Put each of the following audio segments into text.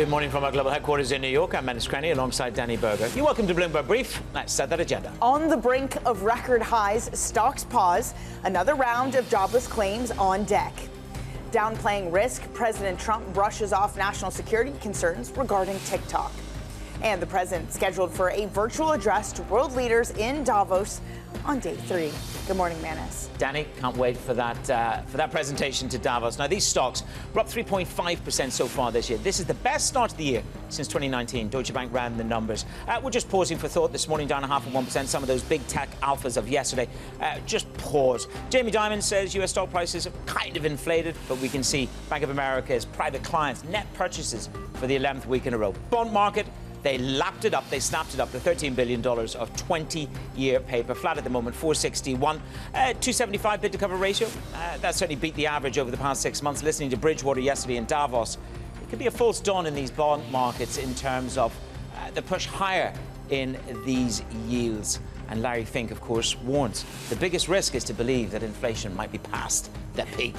Good morning from our global headquarters in New York. I'm Menace Crenny alongside Danny Berger. You're welcome to Bloomberg Brief. Let's set that agenda. On the brink of record highs, stocks pause. Another round of jobless claims on deck. Downplaying risk, President Trump brushes off national security concerns regarding TikTok. And the president scheduled for a virtual address to world leaders in Davos on day 3. Good morning, Menace. Danny, can't wait for that presentation to Davos. Now, these stocks were up 3.5% so far this year. This is the best start of the year since 2019. Deutsche Bank ran the numbers. We're just pausing for thought this morning, down 0.5% Some of those big tech alphas of yesterday. Just pause. Jamie Dimon says U.S. stock prices have kind of inflated, but we can see Bank of America's private clients' net purchases for the 11th week in a row. Bond market, they lapped it up, they snapped it up to $13 billion of 20-year paper. Flat at the moment, 461. 275 bid to cover ratio. That certainly beat the average over the past 6 months. Listening to Bridgewater yesterday in Davos, it could be a false dawn in these bond markets in terms of the push higher in these yields. And Larry Fink, of course, warns the biggest risk is to believe that inflation might be past the peak.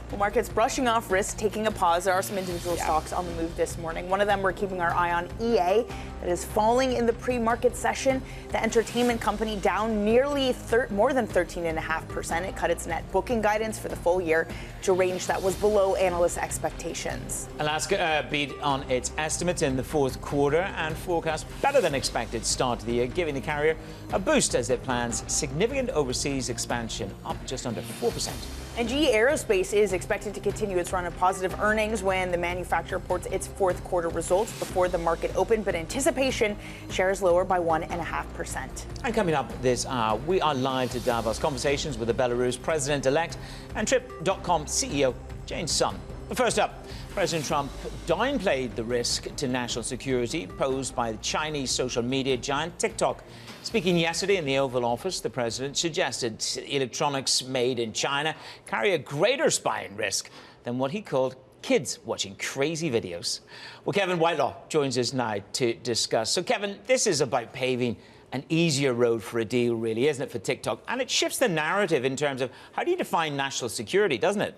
Well, markets brushing off risk, taking a pause. There are some individual stocks on the move this morning. One of them we're keeping our eye on, EA, that is falling in the pre-market session. The entertainment company down nearly more than 13.5%. It cut its net booking guidance for the full year to a range that was below analyst expectations. Alaska beat on its estimates in the fourth quarter and forecast better than expected start to the year, giving the carrier a boost as it plans significant overseas expansion, up just under 4%. And GE Aerospace is expected to continue its run of positive earnings when the manufacturer reports its fourth quarter results before the market opened, but anticipation shares lower by 1.5%. And coming up this hour, we are live to Davos, conversations with the Belarus president-elect and Trip.com CEO Jane Sun. But first up, President Trump downplayed the risk to national security posed by the Chinese social media giant TikTok. Speaking yesterday in the Oval Office, the president suggested electronics made in China carry a greater spying risk than what he called kids watching crazy videos. Well, Kevin Whitelaw joins us now to discuss. So, Kevin, this is about paving an easier road for a deal, really, isn't it, for TikTok? And it shifts the narrative in terms of how do you define national security, doesn't it?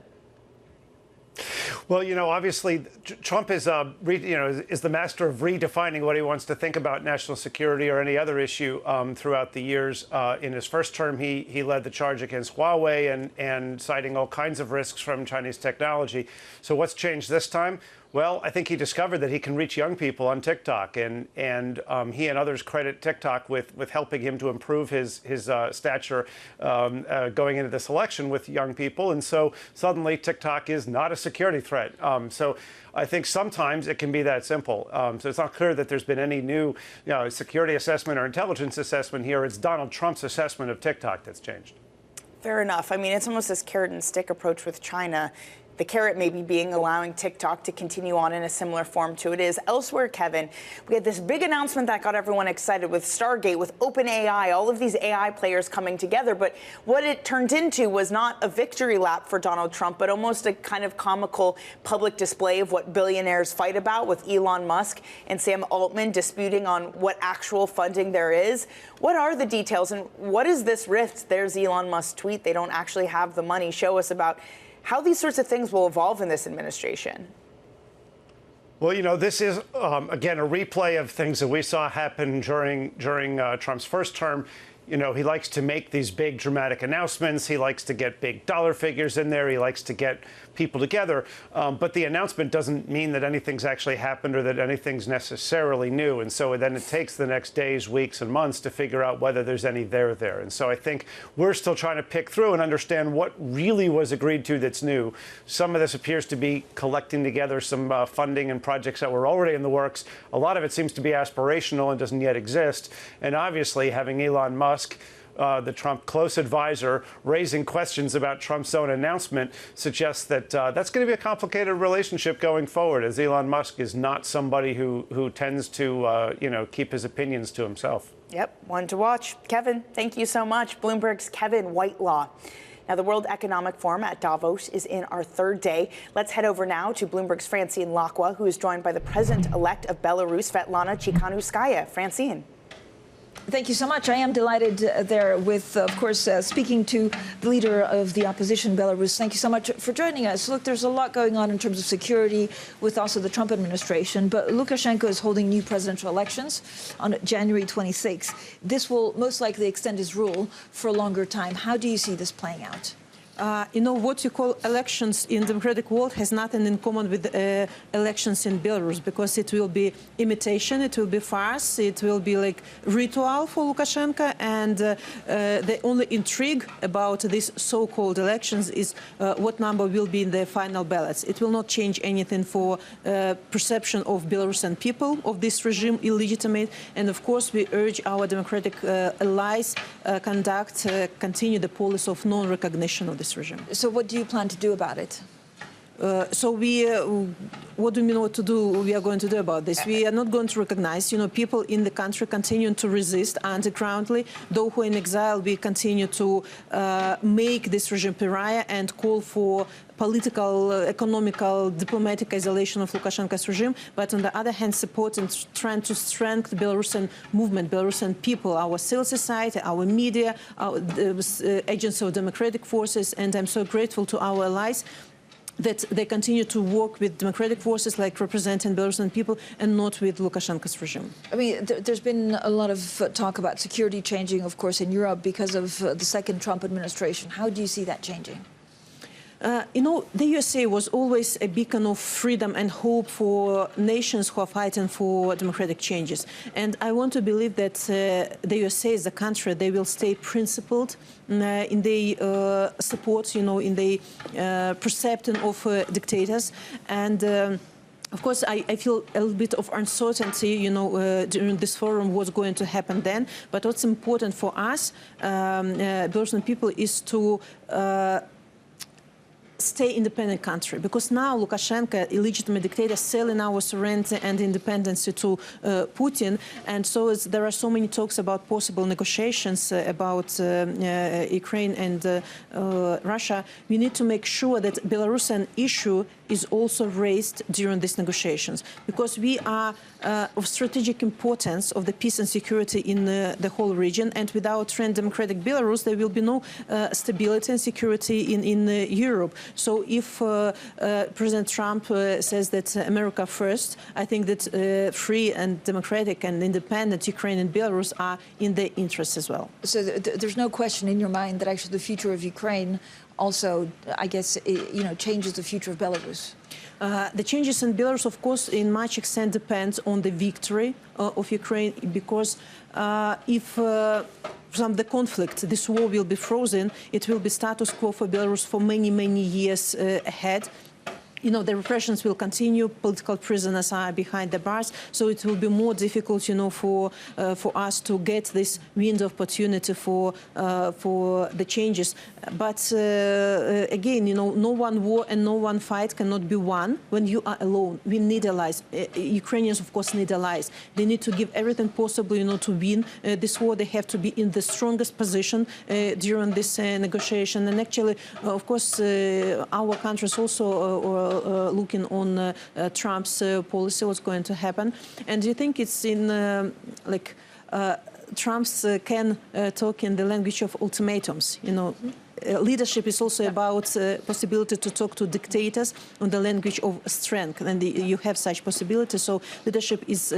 Well, obviously, Trump is the master of redefining what he wants to think about national security or any other issue throughout the years. In his first term, he led the charge against Huawei and citing all kinds of risks from Chinese technology. So what's changed this time? Well, I think he discovered that he can reach young people on TikTok, and he and others credit TikTok with helping him to improve his stature going into this election with young people. And so suddenly TikTok is not a security threat. So I think sometimes it can be that simple. So it's not clear that there's been any new security assessment or intelligence assessment here. It's Donald Trump's assessment of TikTok that's changed. Fair enough. I mean, it's almost this carrot and stick approach with China. The carrot maybe being allowing TikTok to continue on in a similar form to it is. Elsewhere, Kevin, we had this big announcement that got everyone excited with Stargate, with OpenAI, all of these AI players coming together. But what it turned into was not a victory lap for Donald Trump, but almost a kind of comical public display of what billionaires fight about, with Elon Musk and Sam Altman disputing on what actual funding there is. What are the details, and what is this rift? There's Elon Musk's tweet. They don't actually have the money. Show us about how these sorts of things will evolve in this administration. Well, this is, again, a replay of things that we saw happen during Trump's first term. He likes to make these big dramatic announcements. He likes to get big dollar figures in there. He likes to get people together. But the announcement doesn't mean that anything's actually happened or that anything's necessarily new. And so then it takes the next days, weeks, and months to figure out whether there's any there. And so I think we're still trying to pick through and understand what really was agreed to that's new. Some of this appears to be collecting together some funding and projects that were already in the works. A lot of it seems to be aspirational and doesn't yet exist. And obviously, having Elon Musk, the Trump close advisor, raising questions about Trump's own announcement suggests that that's going to be a complicated relationship going forward, as Elon Musk is not somebody who tends to keep his opinions to himself. Yep, one to watch. Kevin, thank you so much. Bloomberg's Kevin Whitelaw. Now, the World Economic Forum at Davos is in our third day. Let's head over now to Bloomberg's Francine Lacqua, who is joined by the president-elect of Belarus, Sviatlana Tsikhanouskaya. Francine. Thank you so much. I am delighted there with, of course, speaking to the leader of the opposition, Belarus. Thank you so much for joining us. Look, there's a lot going on in terms of security with also the Trump administration, but Lukashenko is holding new presidential elections on January 26th. This will most likely extend his rule for a longer time. How do you see this playing out? What you call elections in the democratic world has nothing in common with elections in Belarus, because it will be imitation, it will be farce, it will be like ritual for Lukashenko, and the only intrigue about these so-called elections is what number will be in the final ballots. It will not change anything for perception of Belarusian people of this regime illegitimate, and of course we urge our democratic allies continue the policy of non-recognition of this regime. So what do you plan to do about it? What do you mean what to do? We are going to do about this? We are not going to recognize, people in the country continue to resist undergroundly. Those who are in exile, we continue to make this regime pariah and call for political, economical, diplomatic isolation of Lukashenko's regime, but on the other hand, support and trying to strengthen the Belarusian movement, Belarusian people, our civil society, our media, our agents of democratic forces, and I'm so grateful to our allies that they continue to work with democratic forces like representing Belarusian people and not with Lukashenko's regime. I mean, there's been a lot of talk about security changing, of course, in Europe because of the second Trump administration. How do you see that changing? The USA was always a beacon of freedom and hope for nations who are fighting for democratic changes. And I want to believe that the USA as a country, they will stay principled in the support, in the perception of dictators. And of course, I feel a little bit of uncertainty, during this forum, what's going to happen then. But what's important for us, Belarusian people, is to stay independent country, because now Lukashenko, illegitimate dictator, selling our sovereignty and independence to Putin, and so there are so many talks about possible negotiations about Ukraine and Russia. We need to make sure that Belarusian issue is also raised during these negotiations, because we are of strategic importance of the peace and security in the whole region, and without friend democratic Belarus, there will be no stability and security in Europe. So if President Trump says that America first, I think that free and democratic and independent Ukraine and Belarus are in their interests as well. So there's no question in your mind that actually the future of Ukraine also, I guess, changes the future of Belarus? The changes in Belarus, of course, in much extent depends on the victory of Ukraine, because if from the conflict, this war will be frozen, it will be status quo for Belarus for many, many years ahead. The repressions will continue. Political prisoners are behind the bars, so it will be more difficult, for us to get this window of opportunity for the changes. But again, no one war and no one fight cannot be won when you are alone. We need allies. Ukrainians, of course, need allies. They need to give everything possible, to win this war. They have to be in the strongest position during this negotiation. And actually, of course, our country is also looking on Trump's policy, what's going to happen. And do you think it's in Trump's can talk in the language of ultimatums? Leadership is also about possibility to talk to dictators on the language of strength, and you have such possibility. So leadership is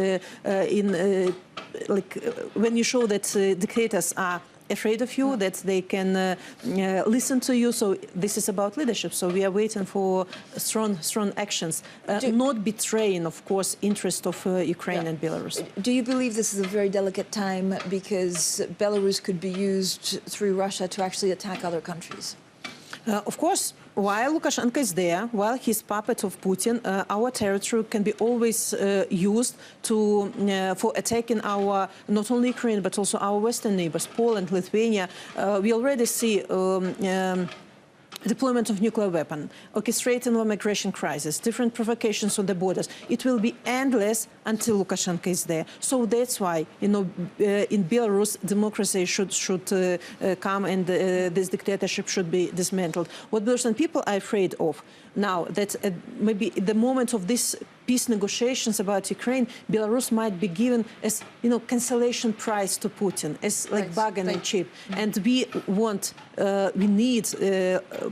when you show that dictators are afraid of you, that they can listen to you. So this is about leadership. So we are waiting for strong actions, not betraying, of course, interest of Ukraine and Belarus. Do you believe this is a very delicate time because Belarus could be used through Russia to actually attack other countries? Of course. While Lukashenko is there, while he's puppet of Putin, our territory can be always used for attacking our, not only Ukraine, but also our western neighbors, Poland, Lithuania. We already see deployment of nuclear weapon, orchestrating a migration crisis, different provocations on the borders. It will be endless until Lukashenko is there. So that's why, in Belarus, democracy should come, and this dictatorship should be dismantled. What Belarusian people are afraid of now, that maybe at the moment of this peace negotiations about Ukraine, Belarus might be given as, cancellation price to Putin, as like bargaining chip. And we need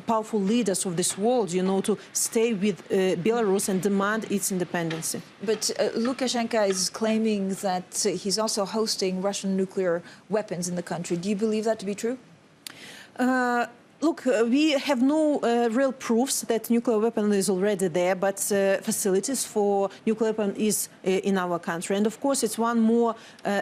powerful leaders of this world, to stay with Belarus and demand its independence. But Lukashenko is claiming that he's also hosting Russian nuclear weapons in the country. Do you believe that to be true? Look, we have no real proofs that nuclear weapon is already there, but facilities for nuclear weapon is in our country. And of course, it's one more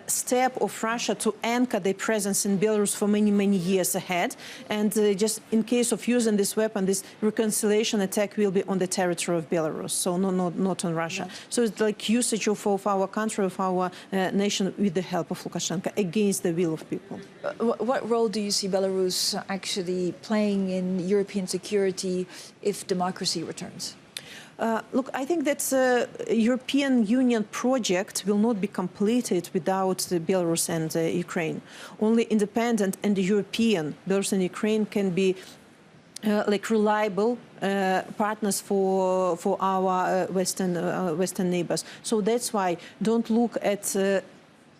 step of Russia to anchor their presence in Belarus for many, many years ahead. And just in case of using this weapon, this reconciliation attack will be on the territory of Belarus, so not on Russia. Right. So it's like usage of our country, of our nation with the help of Lukashenko against the will of people. What role do you see Belarus actually playing in European security if democracy returns? Look, I think that the European Union project will not be completed without Belarus and Ukraine. Only independent and European Belarus and Ukraine can be reliable partners for our Western neighbors. So that's why don't look at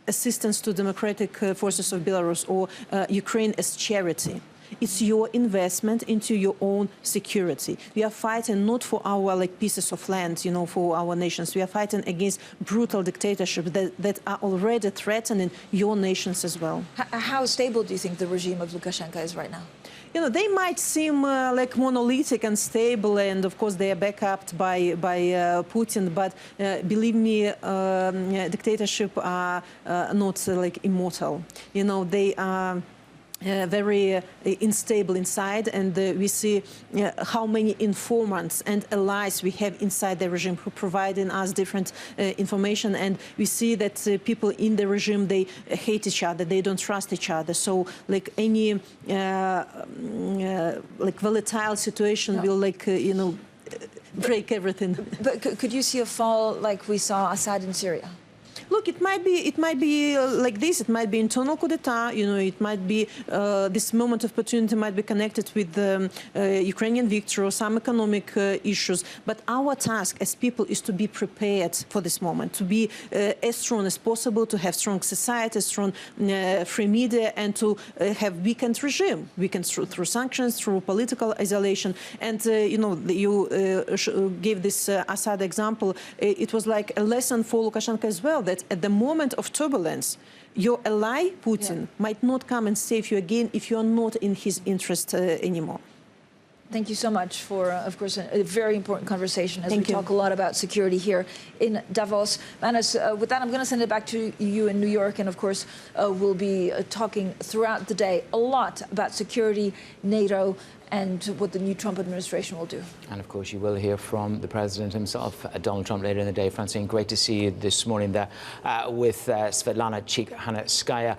assistance to democratic forces of Belarus or Ukraine as charity. It's your investment into your own security. We are fighting not for our pieces of land, for our nations. We are fighting against brutal dictatorships that are already threatening your nations as well. How stable do you think the regime of Lukashenko is right now? They might seem like monolithic and stable, and of course they are backed by Putin. But believe me, dictatorships are not immortal. They are very unstable inside, and we see how many informants and allies we have inside the regime who providing us different information, and we see that people in the regime, they hate each other, they don't trust each other. So any volatile situation will break everything. But could you see a fall like we saw Assad in Syria? Look, it might be like this. It might be internal coup d'etat. It might be this moment of opportunity might be connected with the Ukrainian victory or some economic issues. But our task as people is to be prepared for this moment, to be as strong as possible, to have strong society, strong free media, and to have weakened regime, weakened through sanctions, through political isolation. And you gave this Assad example. It was like a lesson for Lukashenko as well, that at the moment of turbulence, your ally, Putin, might not come and save you again if you are not in his interest anymore. Thank you so much for, of course, a very important conversation as we talk a lot about security here in Davos. Manas, with that, I'm going to send it back to you in New York. And, of course, we'll be talking throughout the day a lot about security, NATO, and what the new Trump administration will do. And, of course, you will hear from the president himself, Donald Trump, later in the day. Francine, great to see you this morning there with Sviatlana Tsikhanouskaya.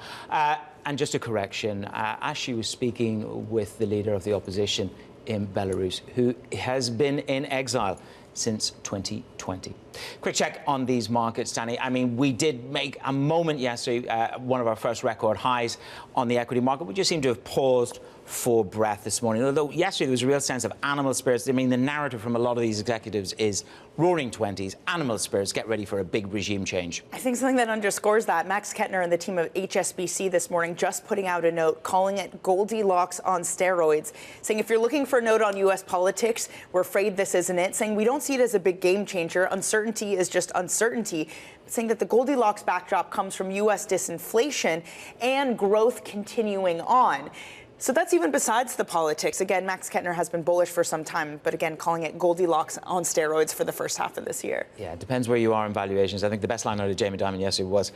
And just a correction, as she was speaking with the leader of the opposition in Belarus, who has been in exile since 2020. Quick check on these markets, Danny. I mean, we did make a moment yesterday, one of our first record highs on the equity market. We just seem to have paused for breath this morning. Although yesterday there was a real sense of animal spirits. I mean, the narrative from a lot of these executives is roaring 20s, animal spirits, get ready for a big regime change. I think something that underscores that, Max Kettner and the team of HSBC this morning just putting out a note calling it Goldilocks on steroids, saying if you're looking for a note on U.S. politics, we're afraid this isn't it, saying we don't see it as a big game changer. Uncertainty is just uncertainty. Saying that the Goldilocks backdrop comes from U.S. disinflation and growth continuing on. So that's even besides the politics. Again, Max Kettner has been bullish for some time, but again, calling it Goldilocks on steroids for the first half of this year. Yeah, it depends where you are in valuations. I think the best line out of Jamie Dimon yesterday was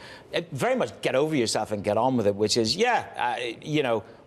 very much get over yourself and get on with it, which is,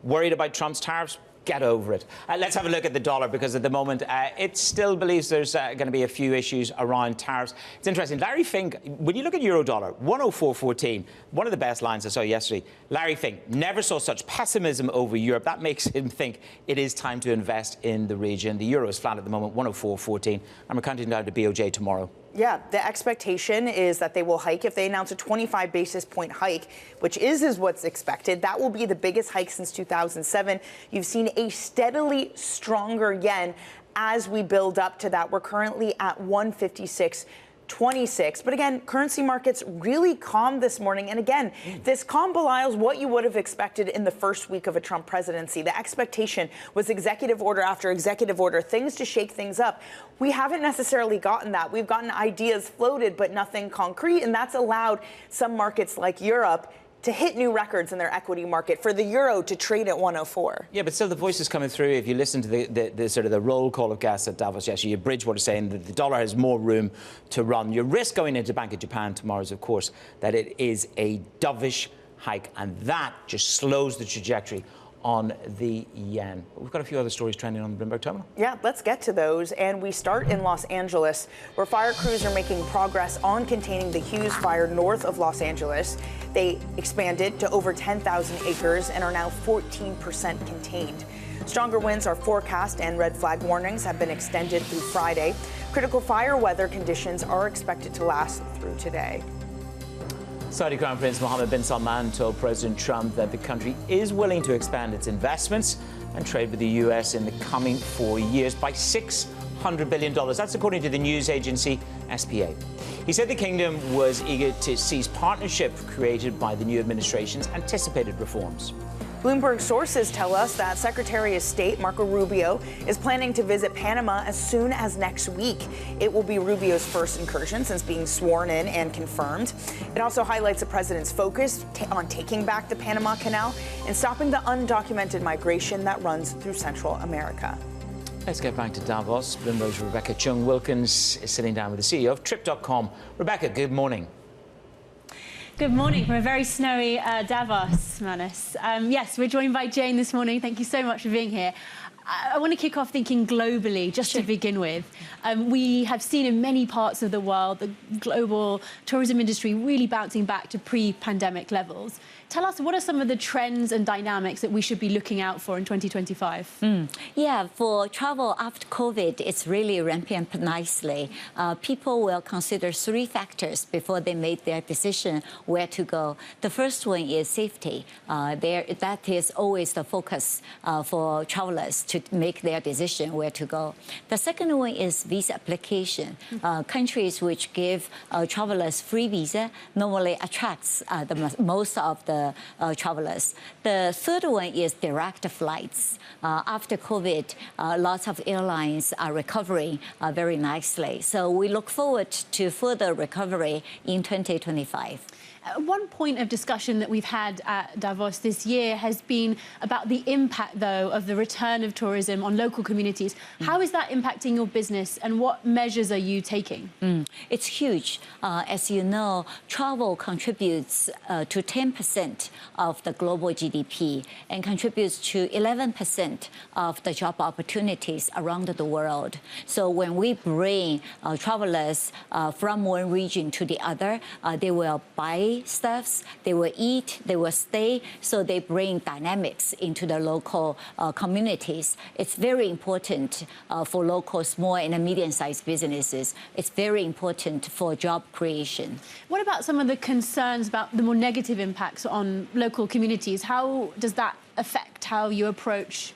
worried about Trump's tariffs? Get over it. Let's have a look at the dollar, because at the moment it still believes there's going to be a few issues around tariffs. It's interesting. Larry Fink, when you look at euro dollar, 104.14, one of the best lines I saw yesterday. Larry Fink never saw such pessimism over Europe. That makes him think it is time to invest in the region. The euro is flat at the moment, 104.14, and we're counting down to BOJ tomorrow. Yeah, the expectation is that they will hike. If they announce a 25 basis point hike, which is what's expected, that will be the biggest hike since 2007. You've seen a steadily stronger yen as we build up to that. We're currently at 156. 26. But again, currency markets really calm this morning. And again, this calm belies what you would have expected in the first week of a Trump presidency. The expectation was executive order after executive order, things to shake things up. We haven't necessarily gotten that. We've gotten ideas floated, but nothing concrete. And that's allowed some markets like Europe to hit new records in their equity market, for the euro to trade at 104. Yeah, but still the voice is coming through. If you listen to the sort of the roll call of gas at Davos yesterday, Bridgewater saying that the dollar has more room to run. Your risk going into Bank of Japan tomorrow is, of course, that it is a dovish hike, and that just slows the trajectory on the yen. But we've got a few other stories trending on the Bloomberg terminal. Yeah, let's get to those. And we start in Los Angeles, where fire crews are making progress on containing the Hughes fire north of Los Angeles. They expanded to over 10,000 acres and are now 14% contained. Stronger winds are forecast and red flag warnings have been extended through Friday. Critical fire weather conditions are expected to last through today. Saudi Crown Prince Mohammed bin Salman told President Trump that the country is willing to expand its investments and trade with the U.S. in the coming 4 years by $600 billion. That's according to the news agency SPA. He said the kingdom was eager to seize partnership created by the new administration's anticipated reforms. Bloomberg sources tell us that Secretary of State Marco Rubio is planning to visit Panama as soon as next week. It will be Rubio's first incursion since being sworn in and confirmed. It also highlights the president's focus on taking back the Panama Canal and stopping the undocumented migration that runs through Central America. Let's get back to Davos. Bloomberg's Rebecca Chung-Wilkins is sitting down with the CEO of Trip.com. Rebecca, good morning. Good morning from a very snowy Davos, Manus. Yes, we're joined by Jane this morning. Thank you so much for being here. I want to kick off thinking globally, just to begin with. We have seen in many parts of the world the global tourism industry really bouncing back to pre-pandemic levels. Tell us, what are some of the trends and dynamics that we should be looking out for in 2025? Yeah, for travel after COVID, it's really ramping up nicely. People will consider three factors before they make their decision where to go. The first one is safety. That is always the focus for travelers to make their decision where to go. The second one is visa application. Countries which give travelers free visa normally attracts the most of the travelers. The third one is direct flights. After COVID, lots of airlines are recovering very nicely. So we look forward to further recovery in 2025. One point of discussion that we've had at Davos this year has been about the impact, though, of the return of tourism on local communities. How is that impacting your business, and what measures are you taking? It's huge. As you know, travel contributes to 10% of the global GDP and contributes to 11% of the job opportunities around the world. So when we bring travelers from one region to the other, they will buy stuffs, they will eat, they will stay, so they bring dynamics into the local communities. It's very important for local small and medium-sized businesses. It's very important for job creation. What about some of the concerns about the more negative impacts on local communities? How does that affect how you approach?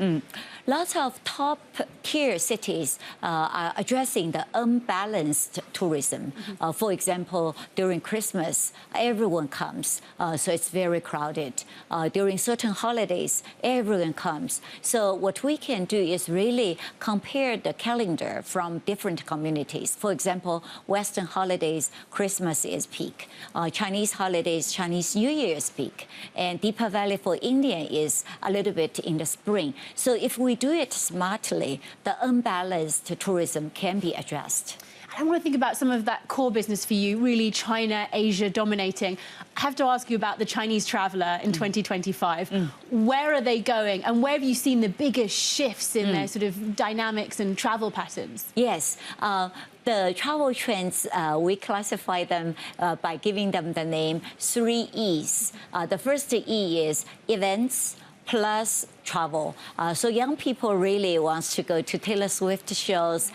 Lots of top-tier cities are addressing the unbalanced tourism. For example, during Christmas, everyone comes, so it's very crowded. During certain holidays, everyone comes. So what we can do is really compare the calendar from different communities. For example, Western holidays, Christmas is peak. Chinese holidays, Chinese New Year is peak. And Deepavali for India is a little bit in the spring. So if we do it smartly, the unbalanced tourism can be addressed. I want to think about some of that core business for you, really China, Asia dominating. I have to ask you about the Chinese traveller in 2025. Where are they going, and where have you seen the biggest shifts in their sort of dynamics and travel patterns? Yes. The travel trends, we classify them by giving them the name 3 E's. The first E is events plus travel. So young people really wants to go to Taylor Swift shows.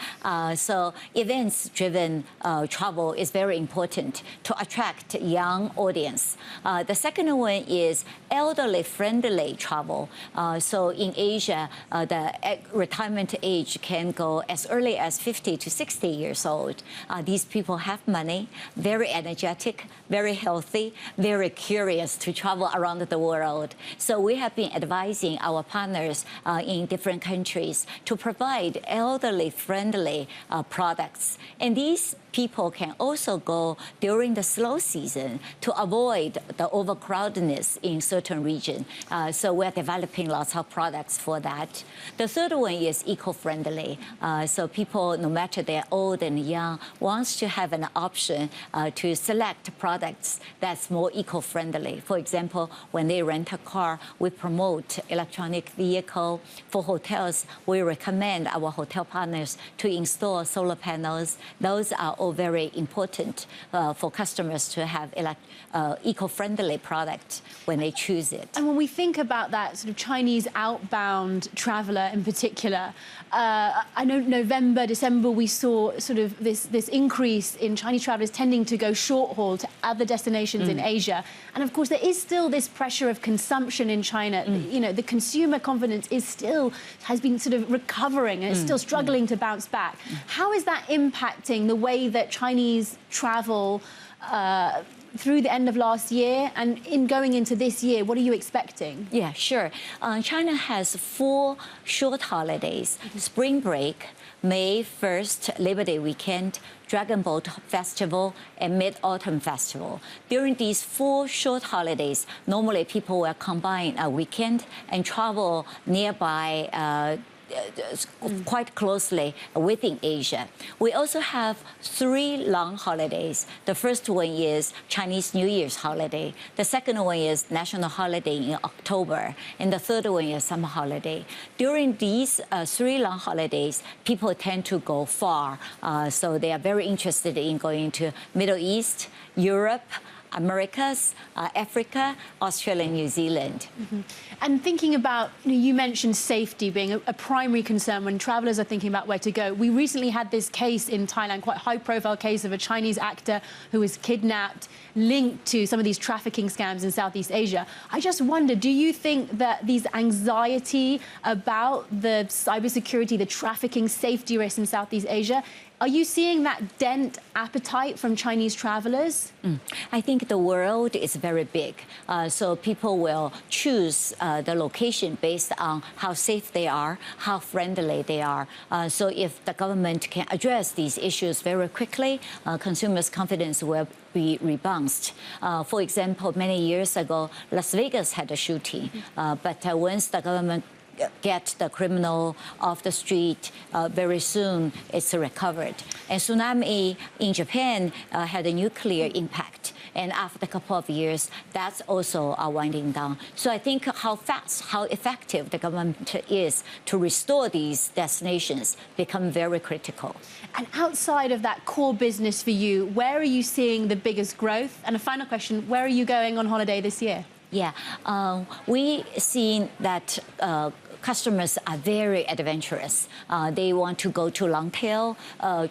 So events-driven travel is very important to attract young audience. The second one is elderly-friendly travel. So in Asia, the retirement age can go as early as 50 to 60 years old. These people have money, very energetic, very healthy, very curious to travel around the world. So we have been advising our partners in different countries to provide elderly-friendly products. And these people can also go during the slow season to avoid the overcrowdedness in certain regions. So we're developing lots of products for that. The third one is eco-friendly. So people, no matter they're old and young, wants to have an option to select products that's more eco-friendly. For example, when they rent a car, we promote electronic vehicle. For hotels, we recommend our hotel partners to install solar panels. Those are all very important for customers to have eco-friendly products when they choose it. And when we think about that sort of Chinese outbound traveller in particular, I know November, December, we saw sort of this increase in Chinese travellers tending to go short haul to other destinations in Asia. And of course, there is still this pressure of consumption in China. You know, the consumer confidence has been sort of recovering and it's still struggling to bounce back. How is that impacting the way that Chinese travel through the end of last year and in going into this year? What are you expecting? Yeah, sure. China has 4 short holidays: spring break, May 1st, Labor Day weekend, Dragon Boat Festival, and Mid-Autumn Festival. During these 4 short holidays, normally people will combine a weekend and travel nearby quite closely within Asia. We also have 3 long holidays. The first one is Chinese New Year's holiday. The second one is national holiday in October. And the third one is summer holiday. During these 3 long holidays, people tend to go far. So they are very interested in going to Middle East, Europe, Americas, Africa, Australia, and New Zealand. And thinking about, you mentioned safety being a primary concern when travellers are thinking about where to go. We recently had this case in Thailand, quite a high-profile case of a Chinese actor who was kidnapped, linked to some of these trafficking scams in Southeast Asia. I just wonder, do you think that these anxiety about the cybersecurity, the trafficking safety risks in Southeast Asia, are you seeing that dent appetite from Chinese travellers? I think the world is very big, so people will choose the location based on how safe they are, how friendly they are. So if the government can address these issues very quickly, consumers' confidence will be rebounded. For example, many years ago, Las Vegas had a shooting, but once the government get the criminal off the street, very soon it's recovered. And tsunami in Japan had a nuclear impact. And after a couple of years, that's also winding down. So I think how fast, how effective the government is to restore these destinations become very critical. And outside of that core business for you, where are you seeing the biggest growth? And a final question, where are you going on holiday this year? Yeah, we seen that customers are very adventurous. They want to go to long-tail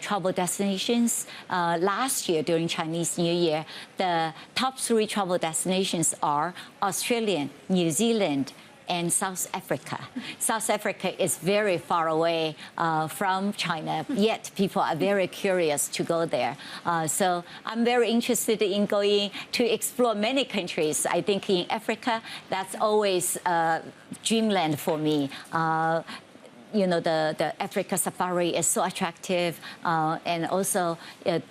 travel destinations. Last year, during Chinese New Year, the top 3 travel destinations are Australia, New Zealand, and South Africa. South Africa is very far away from China, yet people are very curious to go there. So I'm very interested in going to explore many countries. I think in Africa, that's always dreamland for me. You know, the Africa safari is so attractive, and also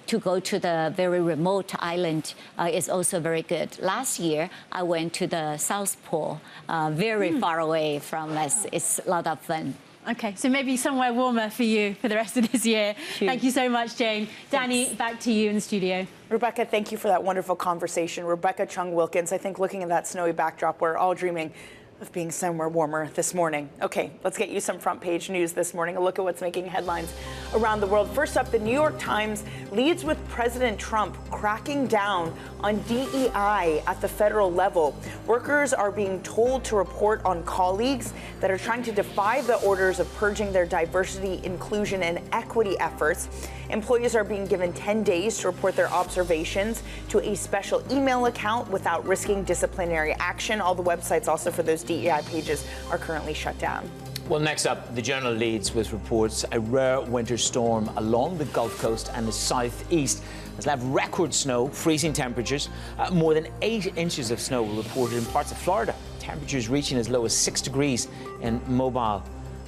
to go to the very remote island is also very good. Last year, I went to the South Pole, very far away from us. It's a lot of fun. Okay, so maybe somewhere warmer for you for the rest of this year. Sure. Thank you so much, Jane. Danny, back to you in the studio. Rebecca, thank you for that wonderful conversation. Rebecca Chung Wilkins, I think looking at that snowy backdrop, we're all dreaming of being somewhere warmer this morning. Okay, let's get you some front page news this morning. A look at what's making headlines around the world. First up, the New York Times leads with President Trump cracking down on DEI at the federal level. Workers are being told to report on colleagues that are trying to defy the orders of purging their diversity, inclusion, and equity efforts. Employees are being given 10 days to report their observations to a special email account without risking disciplinary action. All the websites also for those DEI pages are currently shut down. Well, next up, the Journal leads with reports a rare winter storm along the Gulf Coast and the southeast has left record snow, freezing temperatures. More than 8 inches of snow were reported in parts of Florida. Temperatures reaching as low as 6 degrees in Mobile,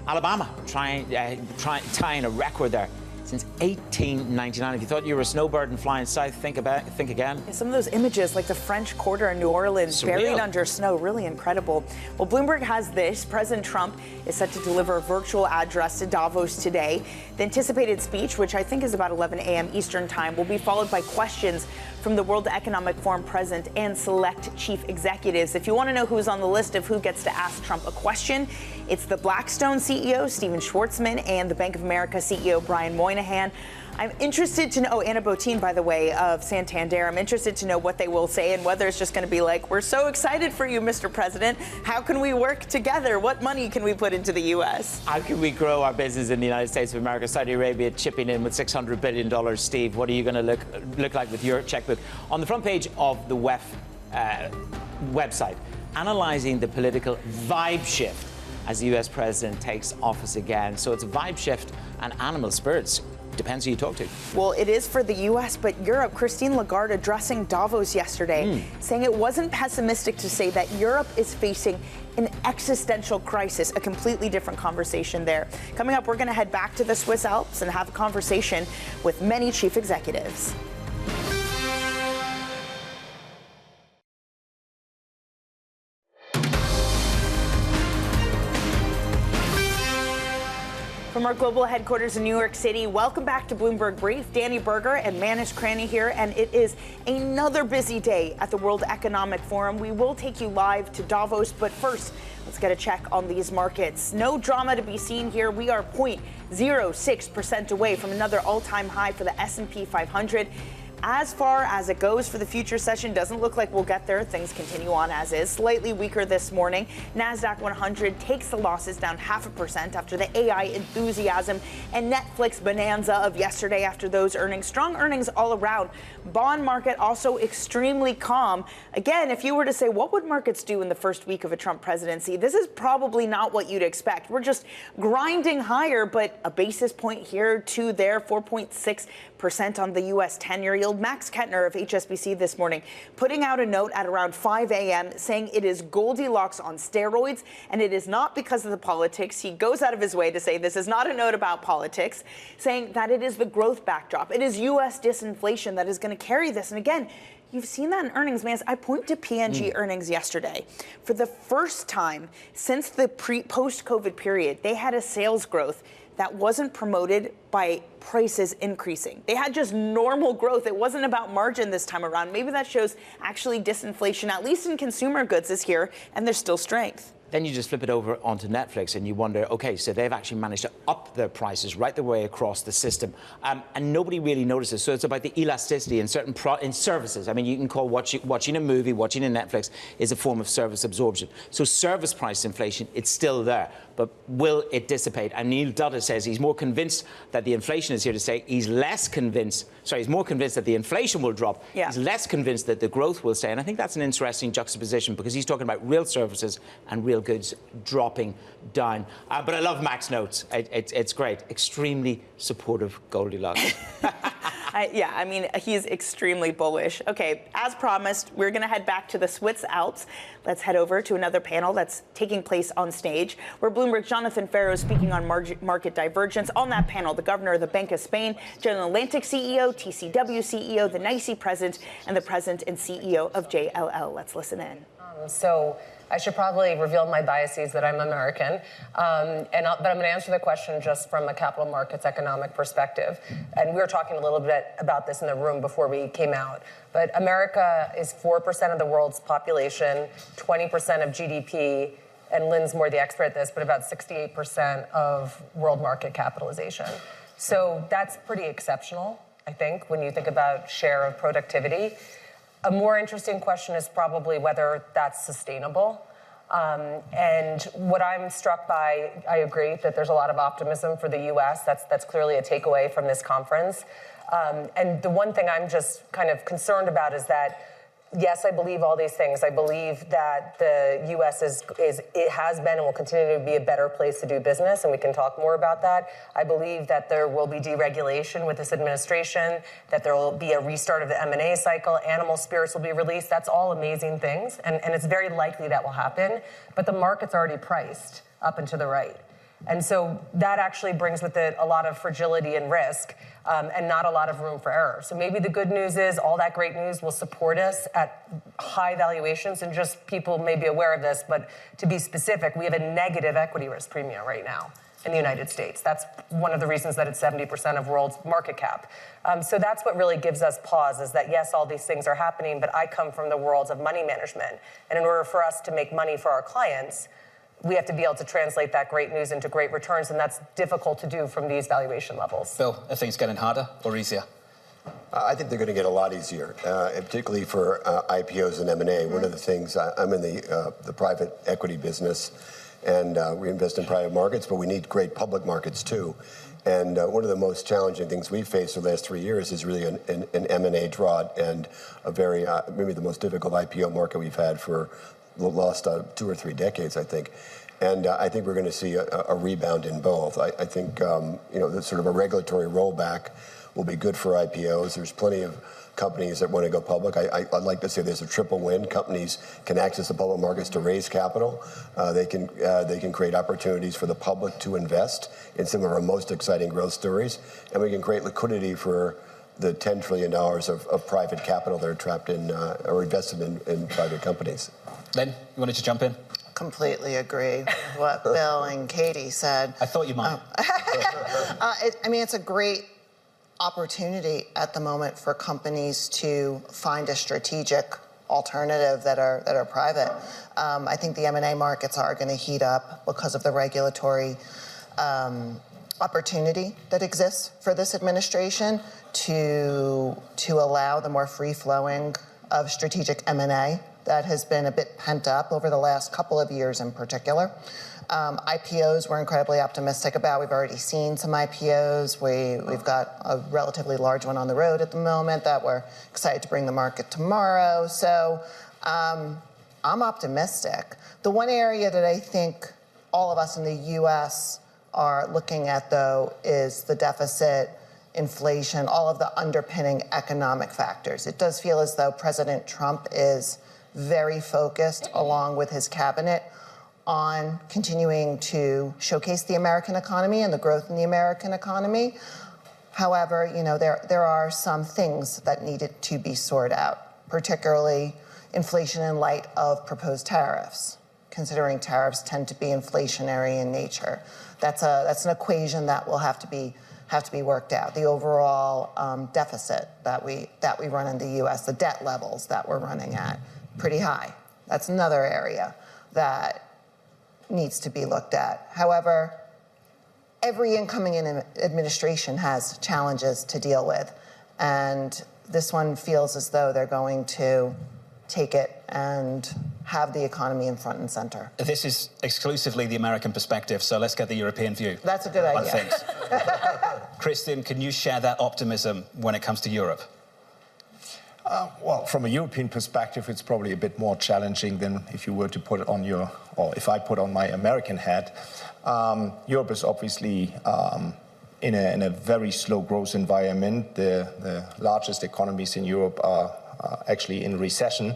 Alabama, tying a record there since 1899. If you thought you were a snowbird and flying south, think again. Some of those images, like the French Quarter in New Orleans, buried under snow, really incredible. Well, Bloomberg has this. President Trump is set to deliver a virtual address to Davos today. The anticipated speech, which I think is about 11 a.m. Eastern time, will be followed by questions from the World Economic Forum president and select chief executives. If you want to know who's on the list of who gets to ask Trump a question, it's the Blackstone CEO, Steven Schwarzman, and the Bank of America CEO, Brian Moynihan. I'm interested to know, Anna Botín, by the way, of Santander, I'm interested to know what they will say and whether it's just going to be like, we're so excited for you, Mr. President. How can we work together? What money can we put into the U.S.? How can we grow our business in the United States of America? Saudi Arabia chipping in with $600 billion. Steve, what are you going to look like with your checkbook? On the front page of the WEF website, analyzing the political vibe shift as the U.S. president takes office again. So it's a vibe shift and animal spirits. Depends who you talk to. Well, it is for the U.S., but Europe. Christine Lagarde addressing Davos yesterday, saying it wasn't pessimistic to say that Europe is facing an existential crisis, a completely different conversation there. Coming up, we're going to head back to the Swiss Alps and have a conversation with many chief executives. From our global headquarters in New York City, welcome back to Bloomberg Brief. Danny Berger and Manish Cranny here, and it is another busy day at the World Economic Forum. We will take you live to Davos, but first, let's get a check on these markets. No drama to be seen here. We are 0.06% away from another all-time high for the S&P 500. As far as it goes for the future session, doesn't look like we'll get there. Things continue on as is. Slightly weaker this morning. NASDAQ 100 takes the losses down 0.5% after the AI enthusiasm and Netflix bonanza of yesterday after those earnings. Strong earnings all around. Bond market also extremely calm. Again, if you were to say, what would markets do in the first week of a Trump presidency? This is probably not what you'd expect. We're just grinding higher, but a basis point here, 2 there, 4.6% on the U.S. 10-year yield. Max Kettner of HSBC this morning putting out a note at around 5 a.m. saying it is Goldilocks on steroids, and it is not because of the politics. He goes out of his way to say this is not a note about politics, saying that it is the growth backdrop. It is U.S. disinflation that is going to carry this. And again, you've seen that in earnings, man. I point to P&G earnings yesterday. For the first time since the post-COVID period, they had a sales growth that wasn't promoted by prices increasing. They had just normal growth. It wasn't about margin this time around. Maybe that shows actually disinflation, at least in consumer goods, is here, and there's still strength. Then you just flip it over onto Netflix and you wonder, okay, so they've actually managed to up their prices right the way across the system. And nobody really notices. So it's about the elasticity in certain in services. I mean, you can call watching a movie, watching a Netflix is a form of service absorption. So service price inflation, it's still there. But will it dissipate? And Neil Dutta says he's more convinced that the inflation is here to stay. He's more convinced that the inflation will drop. Yeah. He's less convinced that the growth will stay. And I think that's an interesting juxtaposition because he's talking about real services and real goods dropping down. But I love Mac's notes. It's great. Extremely supportive Goldilocks. Yeah, I mean, he's extremely bullish. Okay, as promised, we're going to head back to the Swiss Alps. Let's head over to another panel that's taking place on stage, where Bloomberg's Jonathan Ferro is speaking on market divergence. On that panel, the governor of the Bank of Spain, General Atlantic CEO, TCW CEO, the NYSE president, and the president and CEO of JLL. Let's listen in. So I should probably reveal my biases that I'm American, but I'm going to answer the question just from a capital markets economic perspective. And we were talking a little bit about this in the room before we came out. But America is 4% of the world's population, 20% of GDP, and Lynn's more the expert at this, but about 68% of world market capitalization. So that's pretty exceptional, I think, when you think about share of productivity. A more interesting question is probably whether that's sustainable. And what I'm struck by, I agree that there's a lot of optimism for the U.S. That's clearly a takeaway from this conference. And the one thing I'm just kind of concerned about is that, yes, I believe all these things. I believe that the U.S. it has been and will continue to be a better place to do business, and we can talk more about that. I believe that there will be deregulation with this administration, that there will be a restart of the M&A cycle, animal spirits will be released. That's all amazing things, and it's very likely that will happen, but the market's already priced up and to the right. And so that actually brings with it a lot of fragility and risk, and not a lot of room for error. So maybe the good news is all that great news will support us at high valuations, and just people may be aware of this, but to be specific, we have a negative equity risk premium right now in the United States. That's one of the reasons that it's 70% of world's market cap. So that's what really gives us pause, is that yes, all these things are happening, but I come from the worlds of money management. And in order for us to make money for our clients, we have to be able to translate that great news into great returns, and that's difficult to do from these valuation levels. Bill, are things getting harder or easier? I think they're going to get a lot easier, and particularly for IPOs and M&A. One of the things, I'm in the private equity business, and we invest in private markets, but we need great public markets too. And one of the most challenging things we've faced the last 3 years is really an M&A drought, and a very, maybe the most difficult IPO market we've had for the last 2 or 3 decades, I think. And I think we're going to see a rebound in both. I think, there's sort of a regulatory rollback will be good for IPOs. There's plenty of companies that want to go public. I'd like to say there's a triple win. Companies can access the public markets to raise capital. They can create opportunities for the public to invest in some of our most exciting growth stories. And we can create liquidity for the $10 trillion of private capital that are trapped in or invested in private companies. Lynn, you wanted to jump in? Completely agree with what Bill and Katie said. I thought you might. It's a great opportunity at the moment for companies to find a strategic alternative that are private. I think the M&A markets are going to heat up because of the regulatory opportunity that exists for this administration to allow the more free-flowing of strategic M&A that has been a bit pent up over the last couple of years in particular. IPOs we're incredibly optimistic about. We've already seen some IPOs. We've got a relatively large one on the road at the moment that we're excited to bring the market tomorrow. So I'm optimistic. The one area that I think all of us in the U.S. are looking at, though, is the deficit, inflation, all of the underpinning economic factors. It does feel as though President Trump is very focused, along with his cabinet, on continuing to showcase the American economy and the growth in the American economy. However, there are some things that needed to be sorted out, particularly inflation in light of proposed tariffs, considering tariffs tend to be inflationary in nature. That's an equation that will have to be worked out. The overall deficit that we run in the U.S., the debt levels that we're running at, pretty high. That's another area that needs to be looked at. However, every incoming administration has challenges to deal with, and this one feels as though they're going to take it and have the economy in front and center. This is exclusively the American perspective, so let's get the European view. That's a good idea. On things. Christian, can you share that optimism when it comes to Europe? Well, from a European perspective, it's probably a bit more challenging than if you were to put it on or if I put on my American hat. Europe is obviously in a very slow growth environment. The largest economies in Europe are actually in recession.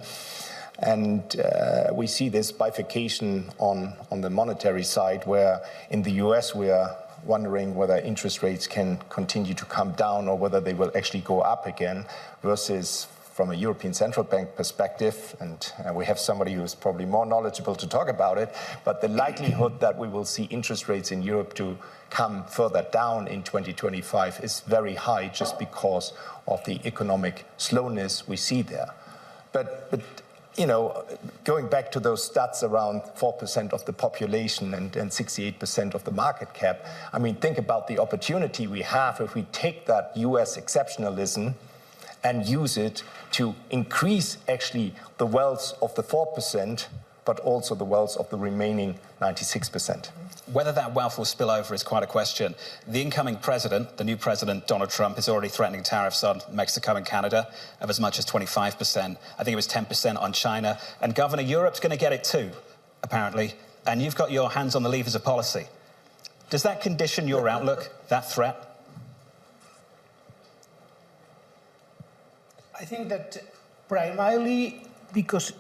And we see this bifurcation on the monetary side, where in the US we are wondering whether interest rates can continue to come down or whether they will actually go up again, versus from a European Central Bank perspective, and we have somebody who's probably more knowledgeable to talk about it, but the likelihood that we will see interest rates in Europe to come further down in 2025 is very high, just because of the economic slowness we see there. But you know, going back to those stats around 4% of the population and 68% of the market cap, I mean, think about the opportunity we have if we take that US exceptionalism and use it to increase actually the wealth of the 4%, but also the wealth of the remaining 96%. Whether that wealth will spill over is quite a question. The incoming president, the new president, Donald Trump, is already threatening tariffs on Mexico and Canada of as much as 25%. I think it was 10% on China. And Governor, Europe's going to get it too, apparently. And you've got your hands on the levers of policy. Does that condition your outlook, that threat? I think that primarily because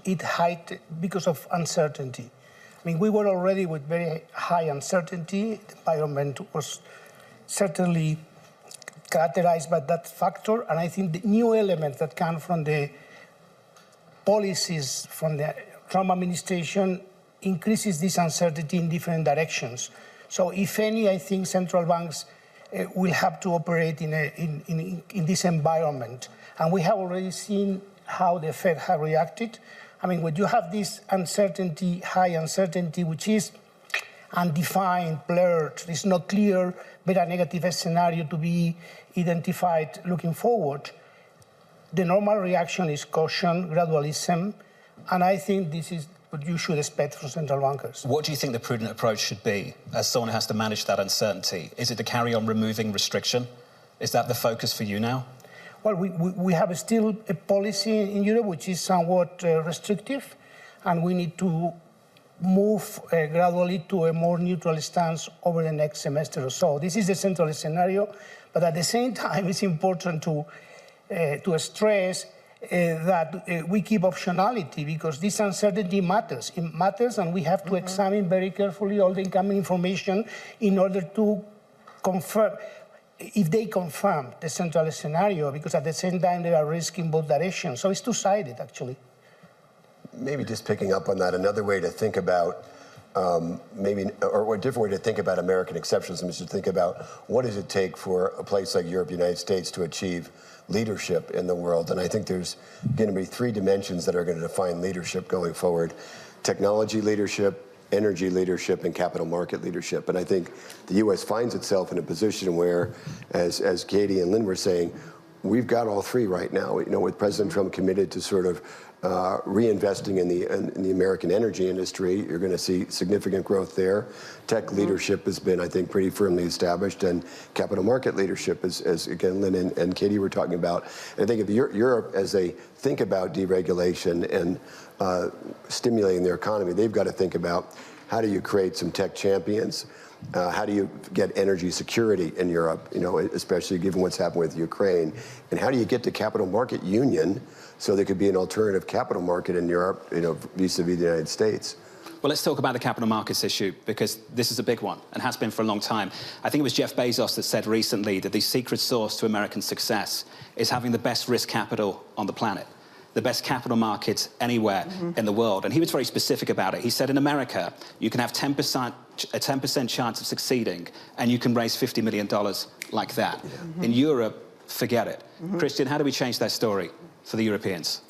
because of uncertainty. I mean, we were already with very high uncertainty. The environment was certainly characterized by that factor, and I think the new elements that come from the policies from the Trump administration increases this uncertainty in different directions. So, if any, I think central banks will have to operate in this environment, and we have already seen how the Fed have reacted. I mean, when you have this uncertainty, high uncertainty, which is undefined, blurred, it's not clear, but a negative scenario to be identified looking forward, the normal reaction is caution, gradualism, and I think this is what you should expect from central bankers. What do you think the prudent approach should be as someone who has to manage that uncertainty? Is it to carry on removing restriction? Is that the focus for you now? Well, we have still a policy in Europe which is somewhat restrictive, and we need to move gradually to a more neutral stance over the next semester or so. This is the central scenario, but at the same time, it's important to stress that we keep optionality, because this uncertainty matters. It matters, and we have to examine very carefully all the incoming information in order to confirm, if they confirm the central scenario, because at the same time there are risks in both directions. So it's two-sided, actually. Maybe just picking up on that, another way to think about or a different way to think about American exceptionalism is to think about what does it take for a place like Europe, United States to achieve leadership in the world. And I think there's going to be three dimensions that are going to define leadership going forward: technology leadership, energy leadership, and capital market leadership. And I think the U.S. finds itself in a position where, as Katie and Lynn were saying, we've got all three right now. You know, with President Trump committed to sort of reinvesting in the American energy industry, you're going to see significant growth there. Tech leadership has been, I think, pretty firmly established, and capital market leadership, as again, Lynn and Katie were talking about. And I think of Europe as they think about deregulation and stimulating their economy, they've got to think about how do you create some tech champions. How do you get energy security in Europe, you know, especially given what's happened with Ukraine? And how do you get to capital market union so there could be an alternative capital market in Europe, you know, vis-a-vis the United States? Well, let's talk about the capital markets issue, because this is a big one and has been for a long time. I think it was Jeff Bezos that said recently that the secret sauce to American success is having the best risk capital on the planet, the best capital markets anywhere in the world. And he was very specific about it. He said in America, you can have a 10% chance of succeeding, and you can raise $50 million like that. In Europe, forget it. Christian, how do we change that story for the Europeans?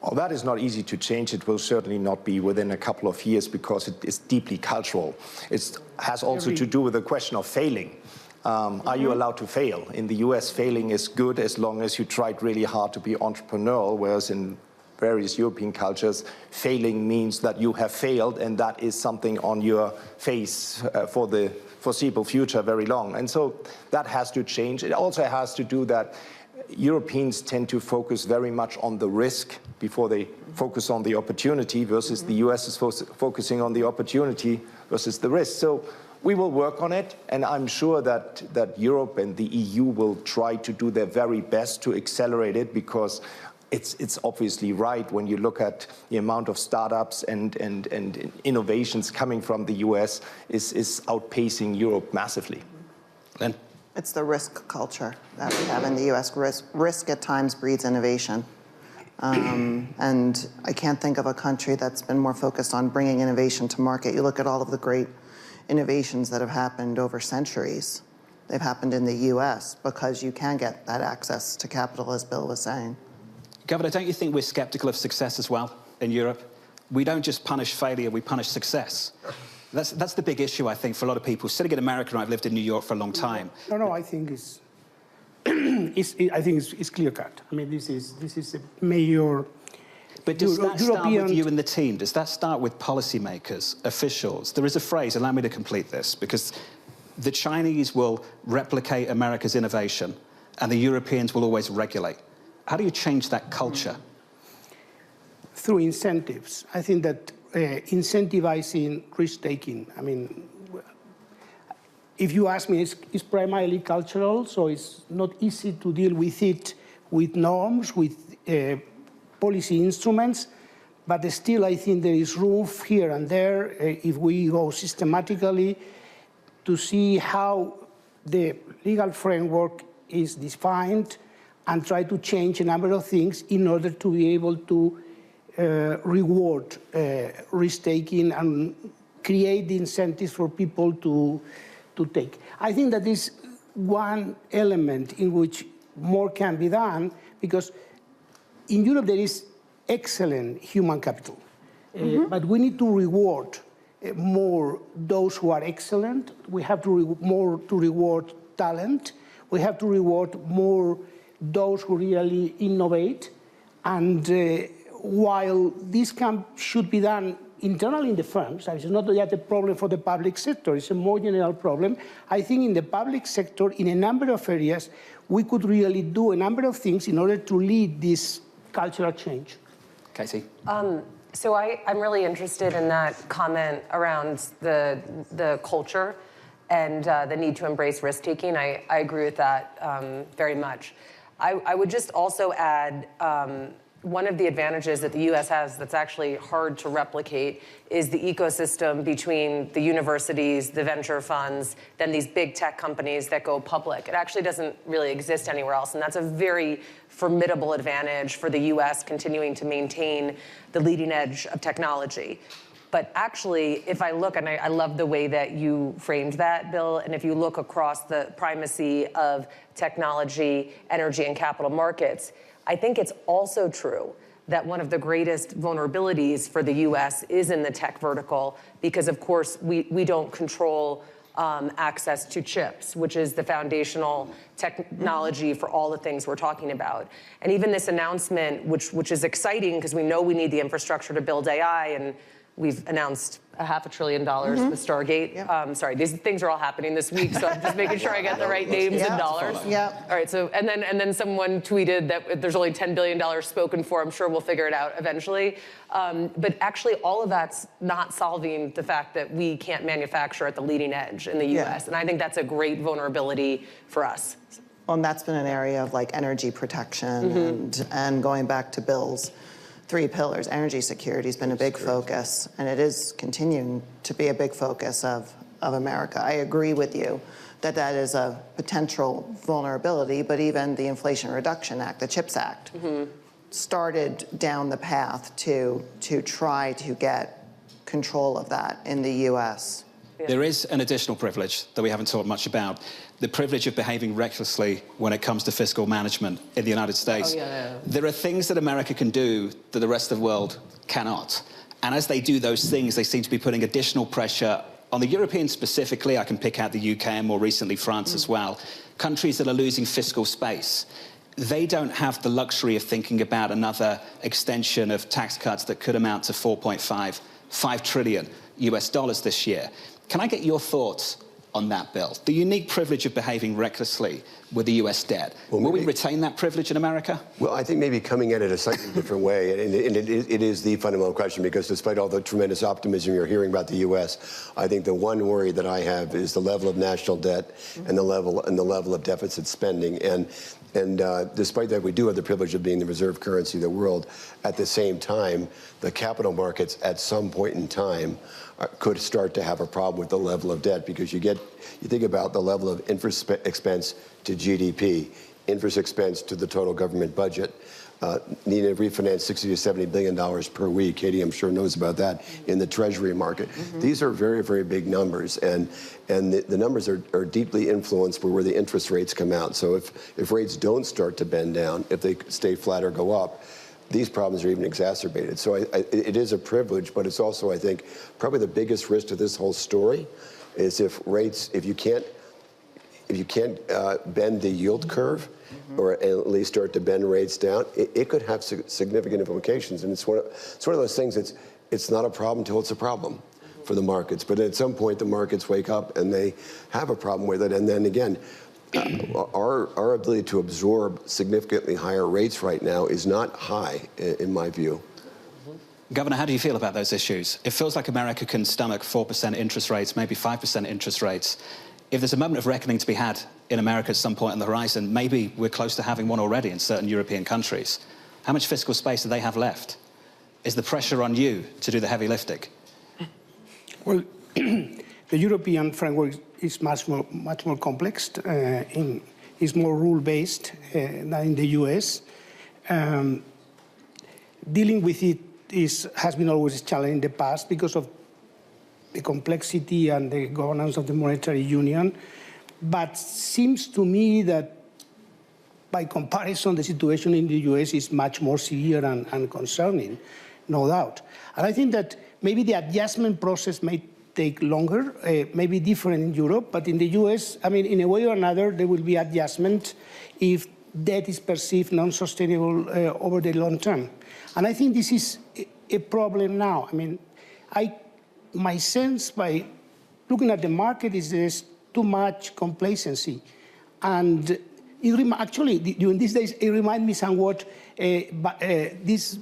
Well, that is not easy to change. It will certainly not be within a couple of years, because it is deeply cultural. It has also to do with the question of failing. Are you allowed to fail? In the US, failing is good as long as you tried really hard to be entrepreneurial, whereas in various European cultures, failing means that you have failed, and that is something on your face for the foreseeable future very long. And so that has to change. It also has to do that Europeans tend to focus very much on the risk before they focus on the opportunity, versus the US is focusing on the opportunity versus the risk. So we will work on it, and I'm sure that Europe and the EU will try to do their very best to accelerate it, because it's obviously right when you look at the amount of startups and innovations coming from the US is outpacing Europe massively. Lynn? It's the risk culture that we have in the US. Risk at times breeds innovation. And I can't think of a country that's been more focused on bringing innovation to market. You look at all of the great innovations that have happened over centuries. They've happened in the US because you can get that access to capital, as Bill was saying. Governor, don't you think we're skeptical of success as well? in Europe. We don't just punish failure, we punish success. That's the big issue, I think, for a lot of people. Sitting in America, and I've lived in New York for a long time. No, I think it's it's clear cut. I mean, this is a major. But does that start with you and the team? Does that start with policymakers, officials? There is a phrase, allow me to complete this, because the Chinese will replicate America's innovation and the Europeans will always regulate. How do you change that culture? Through incentives. I think that incentivizing risk-taking, I mean, if you ask me, it's primarily cultural, so it's not easy to deal with it with norms, with policy instruments, but still I think there is room here and there, if we go systematically, to see how the legal framework is defined and try to change a number of things in order to be able to reward risk-taking and create the incentives for people to take. I think that is one element in which more can be done, because in Europe there is excellent human capital, but we need to reward more those who are excellent. We have to reward talent. We have to reward more those who really innovate. And while this should be done internally in the firms, it's not yet a problem for the public sector, it's a more general problem. I think in the public sector, in a number of areas, we could really do a number of things in order to lead this cultural change. Katie? So I'm really interested in that comment around the culture and the need to embrace risk-taking. I agree with that very much. I would just also add one of the advantages that the U.S. has that's actually hard to replicate is the ecosystem between the universities, the venture funds, then these big tech companies that go public. It actually doesn't really exist anywhere else, and that's a very formidable advantage for the U.S. continuing to maintain the leading edge of technology. But actually, if I look, and I love the way that you framed that, Bill, and if you look across the primacy of technology, energy, and capital markets, I think it's also true that one of the greatest vulnerabilities for the U.S. is in the tech vertical, because, of course, we don't control access to chips, which is the foundational technology for all the things we're talking about. And even this announcement, which is exciting because we know we need the infrastructure to build AI, and we've announced $500 billion with Stargate. Yep. Sorry, these things are all happening this week, so I'm just making sure I get the right names and dollars. Yeah. All right. So and then someone tweeted that there's only $10 billion spoken for. I'm sure we'll figure it out eventually. But actually, all of that's not solving the fact that we can't manufacture at the leading edge in the U.S. And I think that's a great vulnerability for us. Well, and that's been an area of like energy protection and going back to Bill's 3 pillars. Energy security has been a big focus, and it is continuing to be a big focus of America. I agree with you that that is a potential vulnerability, but even the Inflation Reduction Act, the CHIPS Act, started down the path to try to get control of that in the U.S. There is an additional privilege that we haven't talked much about, the privilege of behaving recklessly when it comes to fiscal management in the United States. There are things that America can do that the rest of the world cannot. And as they do those things, they seem to be putting additional pressure on the Europeans specifically. I can pick out the UK and more recently France as well. Countries that are losing fiscal space. They don't have the luxury of thinking about another extension of tax cuts that could amount to $5 trillion US dollars this year. Can I get your thoughts on that, Bill? The unique privilege of behaving recklessly with the U.S. debt. Will we retain that privilege in America? Well, I think maybe coming at it a slightly different way, and it is the fundamental question, because despite all the tremendous optimism you're hearing about the U.S., I think the one worry that I have is the level of national debt and the level of deficit spending. And despite that, we do have the privilege of being the reserve currency of the world. At the same time, the capital markets at some point in time could start to have a problem with the level of debt, because you think about the level of interest expense to GDP, interest expense to the total government budget, needing to refinance $60 to $70 billion per week. Katie, I'm sure, knows about that in the Treasury market. These are very, very big numbers, and the numbers are deeply influenced by where the interest rates come out. So if rates don't start to bend down, if they stay flat or go up, these problems are even exacerbated. So it is a privilege, but it's also, I think, probably the biggest risk to this whole story is if you can't bend the yield curve, or at least start to bend rates down, it could have significant implications. And it's one of those things. It's not a problem till it's a problem for the markets. But at some point, the markets wake up and they have a problem with it. And then again, our ability to absorb significantly higher rates right now is not high, in my view. Governor, how do you feel about those issues? It feels like America can stomach 4% interest rates, maybe 5% interest rates. If there's a moment of reckoning to be had in America at some point on the horizon, maybe we're close to having one already in certain European countries. How much fiscal space do they have left? Is the pressure on you to do the heavy lifting? Well, the European framework is much more complex. It's more rule-based than in the US. Dealing with it has been always a challenge in the past because of the complexity and the governance of the monetary union. But seems to me that by comparison, the situation in the US is much more severe and concerning, no doubt. And I think that maybe the adjustment process may take longer, maybe different in Europe, but in the US, I mean, in a way or another, there will be adjustment if debt is perceived non-sustainable over the long term. And I think this is a problem now. I mean, my sense by looking at the market is there's too much complacency. And actually, during these days, it reminds me somewhat this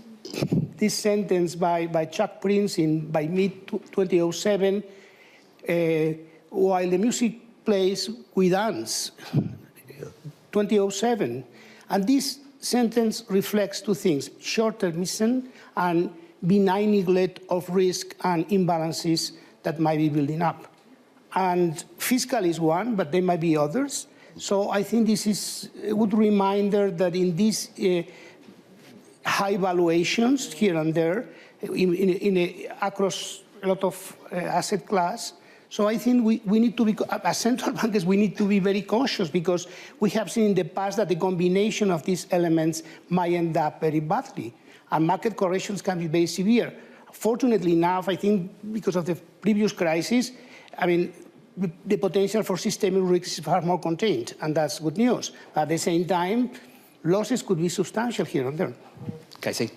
sentence by Chuck Prince by mid-2007, while the music plays, we dance, 2007. And this sentence reflects two things: short-termism and benign neglect of risk and imbalances that might be building up. And fiscal is one, but there might be others. So I think this is a good reminder that in these high valuations here and there, across a lot of asset class, so I think we need to be, as central bankers, we need to be very cautious because we have seen in the past that the combination of these elements might end up very badly. And market corrections can be very severe. Fortunately now, I think because of the previous crisis, I mean, the potential for systemic risks is far more contained, and that's good news. At the same time, losses could be substantial here and there. Katie?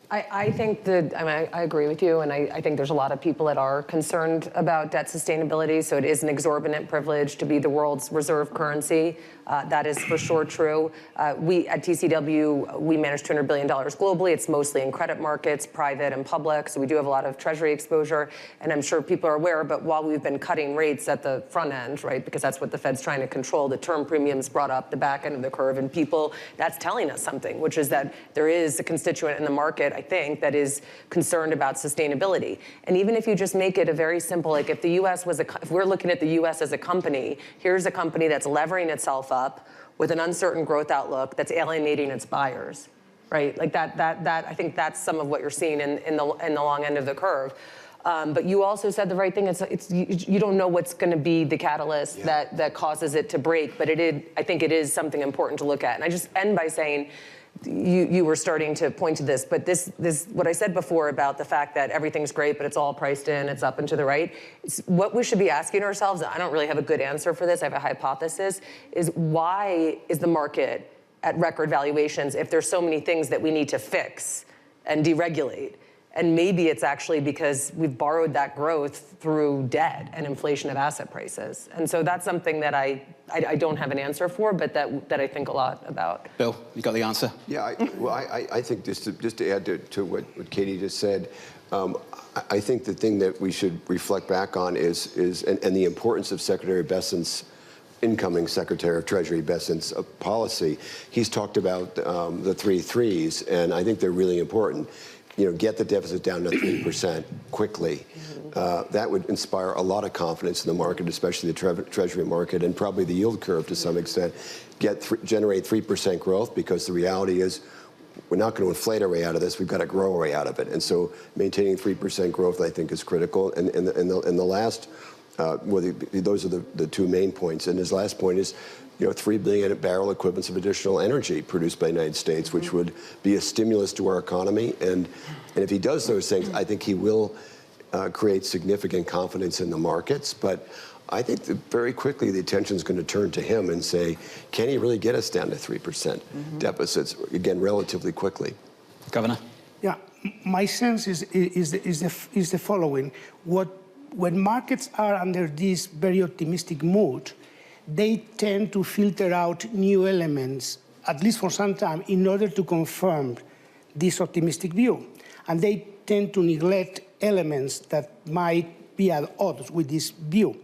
I think that, I agree with you, and I think there's a lot of people that are concerned about debt sustainability, so it is an exorbitant privilege to be the world's reserve currency. That is for sure true. We, at TCW, we manage $200 billion globally. It's mostly in credit markets, private and public, so we do have a lot of treasury exposure, and I'm sure people are aware, but while we've been cutting rates at the front end, right, because that's what the Fed's trying to control, the term premiums brought up the back end of the curve, and people, that's telling us something, which is that there is a constituent in the market, I think, that is concerned about sustainability. And even if you just make it a very simple, like if the U.S. was if we're looking at the U.S. as a company, here's a company that's levering itself up with an uncertain growth outlook that's alienating its buyers, right? Like that I think that's some of what you're seeing in the long end of the curve. But you also said the right thing. You don't know what's going to be the catalyst that causes it to break, but I think it is something important to look at. And I just end by saying, you were starting to point to this, but this what I said before about the fact that everything's great, but it's all priced in, it's up and to the right. What we should be asking ourselves, I don't really have a good answer for this, I have a hypothesis, is why is the market at record valuations if there's so many things that we need to fix and deregulate? And maybe it's actually because we've borrowed that growth through debt and inflation of asset prices. And so that's something that I don't have an answer for, but that I think a lot about. Bill, you got the answer? Yeah, I think just to add to what Katie just said, I think the thing that we should reflect back on is the importance of Secretary Bessent's incoming Secretary of Treasury Bessent's policy. He's talked about the 3 threes, and I think they're really important. You know, get the deficit down to 3% quickly. That would inspire a lot of confidence in the market, especially the Treasury market, and probably the yield curve to some extent. Generate 3% growth, because the reality is we're not going to inflate our way out of this. We've got to grow our way out of it. And so maintaining 3% growth, I think, is critical. And the last, those are the 2 main points. And his last point is 3 billion barrel equivalents of additional energy produced by the United States, which would be a stimulus to our economy. And if he does those things, I think he will create significant confidence in the markets. But I think that very quickly the attention is going to turn to him and say, can he really get us down to 3% deficits, again, relatively quickly? Governor? Yeah, my sense is the following. When markets are under this very optimistic mood, they tend to filter out new elements, at least for some time, in order to confirm this optimistic view. And they tend to neglect elements that might be at odds with this view.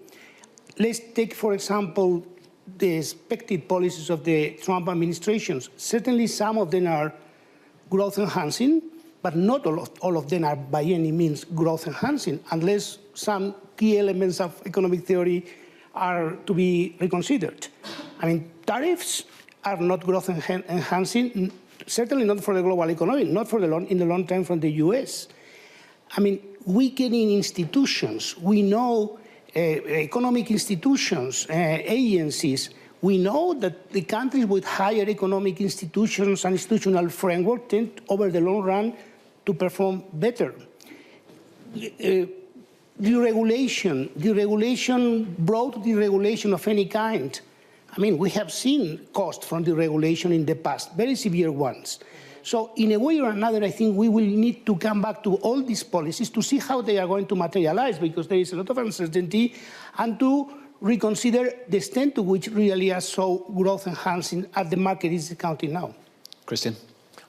Let's take, for example, the expected policies of the Trump administrations. Certainly some of them are growth enhancing, but not all of them are by any means growth enhancing, unless some key elements of economic theory are to be reconsidered. I mean, tariffs are not growth enhancing, certainly not for the global economy, not for in the long term from the US. I mean, weakening institutions, we know economic institutions, agencies, we know that the countries with higher economic institutions and institutional framework tend, over the long run, to perform better. Deregulation, broad deregulation of any kind. I mean, we have seen costs from deregulation in the past, very severe ones. So in a way or another, I think we will need to come back to all these policies to see how they are going to materialize, because there is a lot of uncertainty, and to reconsider the extent to which really are so growth enhancing as the market is counting now. Christian?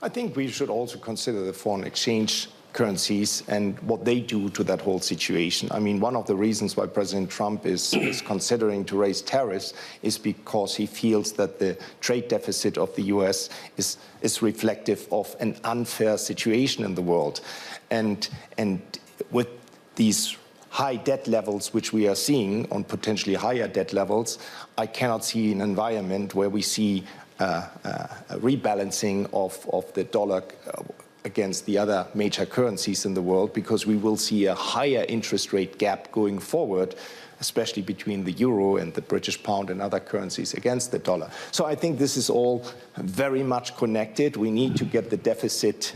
I think we should also consider the foreign exchange currencies and what they do to that whole situation. I mean, one of the reasons why President Trump is considering to raise tariffs is because he feels that the trade deficit of the US is reflective of an unfair situation in the world. And with these high debt levels, which we are seeing on potentially higher debt levels, I cannot see an environment where we see a rebalancing of the dollar against the other major currencies in the world, because we will see a higher interest rate gap going forward, especially between the euro and the British pound and other currencies against the dollar. So I think this is all very much connected. We need to get the deficit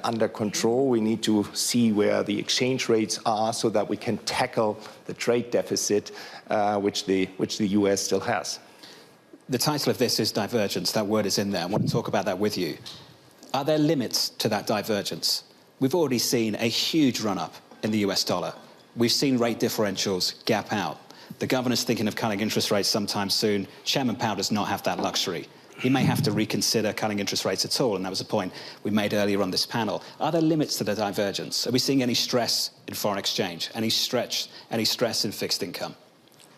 under control. We need to see where the exchange rates are so that we can tackle the trade deficit, which the US still has. The title of this is Divergence. That word is in there. I want to talk about that with you. Are there limits to that divergence? We've already seen a huge run-up in the US dollar. We've seen rate differentials gap out. The governor's thinking of cutting interest rates sometime soon. Chairman Powell does not have that luxury. He may have to reconsider cutting interest rates at all, and that was a point we made earlier on this panel. Are there limits to the divergence? Are we seeing any stress in foreign exchange, any stress in fixed income?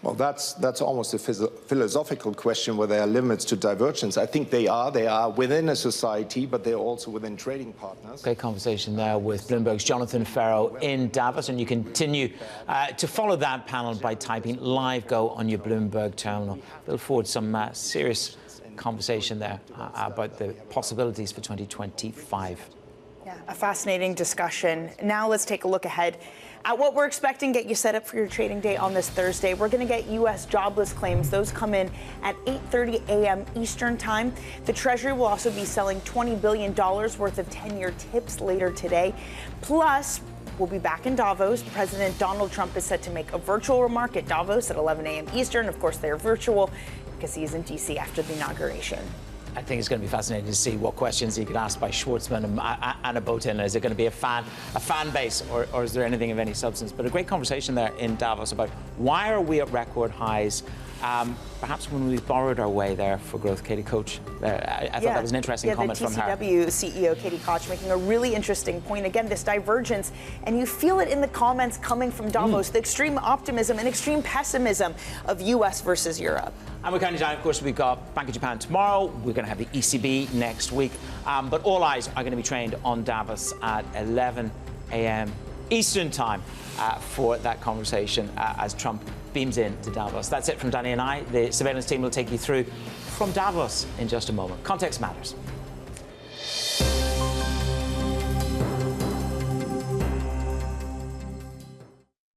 Well, that's almost a philosophical question, where there are limits to divergence. I think they are within a society, but they're also within trading partners. Great conversation there with Bloomberg's Jonathan Ferro in Davos, and you continue to follow that panel by typing LiveGo on your Bloomberg terminal. Look forward to some serious conversation there about the possibilities for 2025. Yeah, a fascinating discussion. Now let's take a look ahead at what we're expecting, get you set up for your trading day on this Thursday. We're going to get U.S. jobless claims. Those come in at 8:30 a.m. Eastern time. The Treasury will also be selling $20 billion worth of 10-year tips later today. Plus, we'll be back in Davos. President Donald Trump is set to make a virtual remark at Davos at 11 a.m. Eastern. Of course, they're virtual because he is in D.C. after the inauguration. I think it's going to be fascinating to see what questions he could ask by Schwartzman and a Botin. Is it going to be a fan base, or is there anything of any substance? But a great conversation there in Davos about why are we at record highs? Perhaps when we borrowed our way there for growth. Katie Koch, I thought that was an interesting comment from her. The TCW CEO, Katie Koch, making a really interesting point. Again, this divergence, and you feel it in the comments coming from Davos, the extreme optimism and extreme pessimism of U.S. versus Europe. And we're counting down, of course, we've got Bank of Japan tomorrow. We're going to have the ECB next week. But all eyes are going to be trained on Davos at 11 a.m. Eastern time for that conversation as Trump beams in to Davos. That's it from Danny and I. The surveillance team will take you through from Davos in just a moment. Context matters.